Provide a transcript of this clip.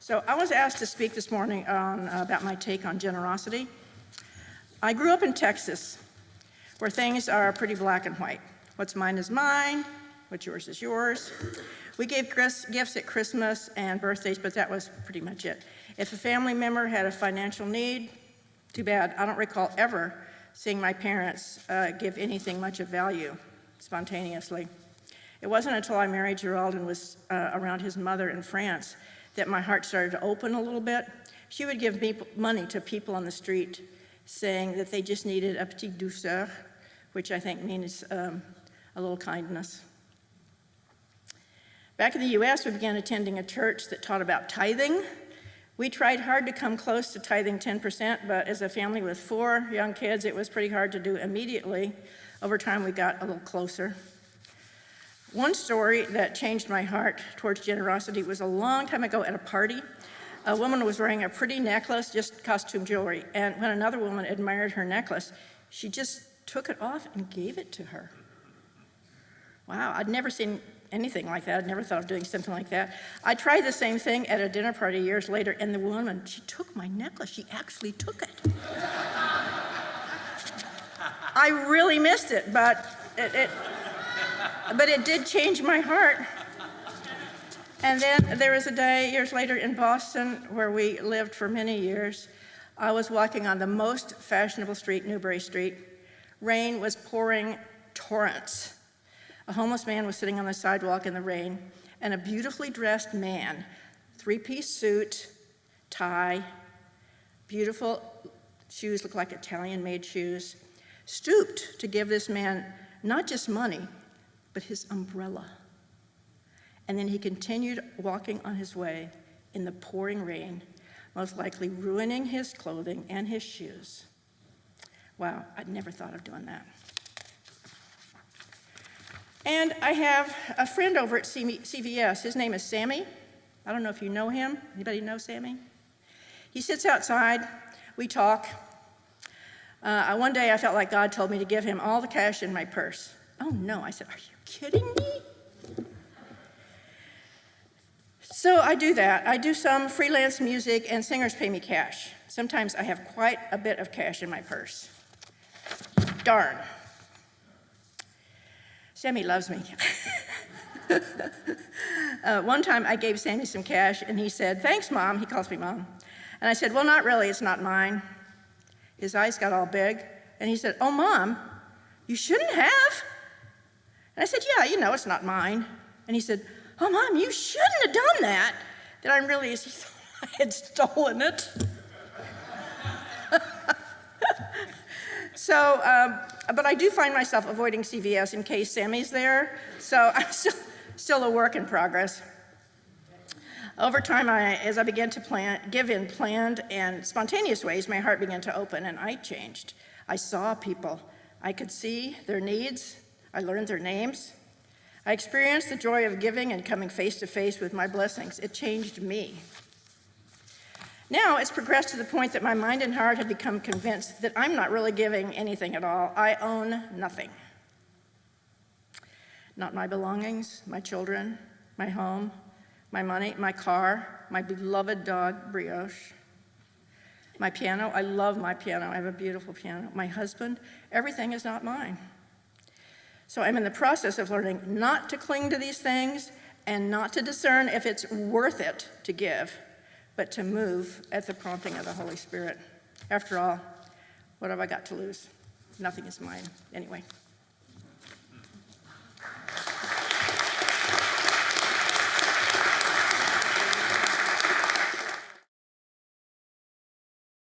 So I was asked to speak this morning about my take on generosity. I grew up in Texas, where things are pretty black and white. What's mine is mine, what's yours is yours. We gave gifts at Christmas and birthdays, but that was pretty much it. If a family member had a financial need, too bad. I don't recall ever seeing my parents give anything much of value spontaneously. It wasn't until I married Gerald and was around his mother in France that my heart started to open a little bit. She would give money to people on the street, saying that they just needed a petite douceur, which I think means a little kindness. Back in the US, we began attending a church that taught about tithing. We tried hard to come close to tithing 10%, but as a family with 4 young kids, it was pretty hard to do immediately. Over time, we got a little closer. One story that changed my heart towards generosity was a long time ago at a party. A woman was wearing a pretty necklace, just costume jewelry, and when another woman admired her necklace, she just took it off and gave it to her. Wow, I'd never seen anything like that. I'd never thought of doing something like that. I tried the same thing at a dinner party years later, and the woman, she took my necklace. She actually took it. I really missed it, but it did change my heart. And then there was a day years later in Boston where we lived for many years. I was walking on the most fashionable street, Newbury Street. Rain was pouring torrents. A homeless man was sitting on the sidewalk in the rain, and a beautifully dressed man, 3-piece suit, tie, beautiful shoes, looked like Italian-made shoes, stooped to give this man not just money, but his umbrella. And then he continued walking on his way in the pouring rain, most likely ruining his clothing and his shoes. Wow, I'd never thought of doing that. And I have a friend over at CVS. His name is Sammy. I don't know if you know him. Anybody know Sammy? He sits outside. We talk. One day I felt like God told me to give him all the cash in my purse. Oh no, I said, are you kidding me? So I do that. I do some freelance music and singers pay me cash. Sometimes I have quite a bit of cash in my purse. Darn. Sammy loves me. One time I gave Sammy some cash and he said, thanks, Mom. He calls me Mom. And I said, well, not really, it's not mine. His eyes got all big and he said, oh, Mom, you shouldn't have. And I said, yeah, you know, it's not mine. And he said, oh, Mom, you shouldn't have done that. Then I realized he thought I had stolen it. So, but I do find myself avoiding CVS in case Sammy's there, so I'm still a work in progress. Over time, as I began to give in planned and spontaneous ways, my heart began to open and I changed. I saw people. I could see their needs. I learned their names. I experienced the joy of giving and coming face to face with my blessings. It changed me. Now it's progressed to the point that my mind and heart have become convinced that I'm not really giving anything at all. I own nothing. Not my belongings, my children, my home, my money, my car, my beloved dog, Brioche, my piano. I love my piano. I have a beautiful piano. My husband. Everything is not mine. So I'm in the process of learning not to cling to these things and not to discern if it's worth it to give, but to move at the prompting of the Holy Spirit. After all, what have I got to lose? Nothing is mine anyway.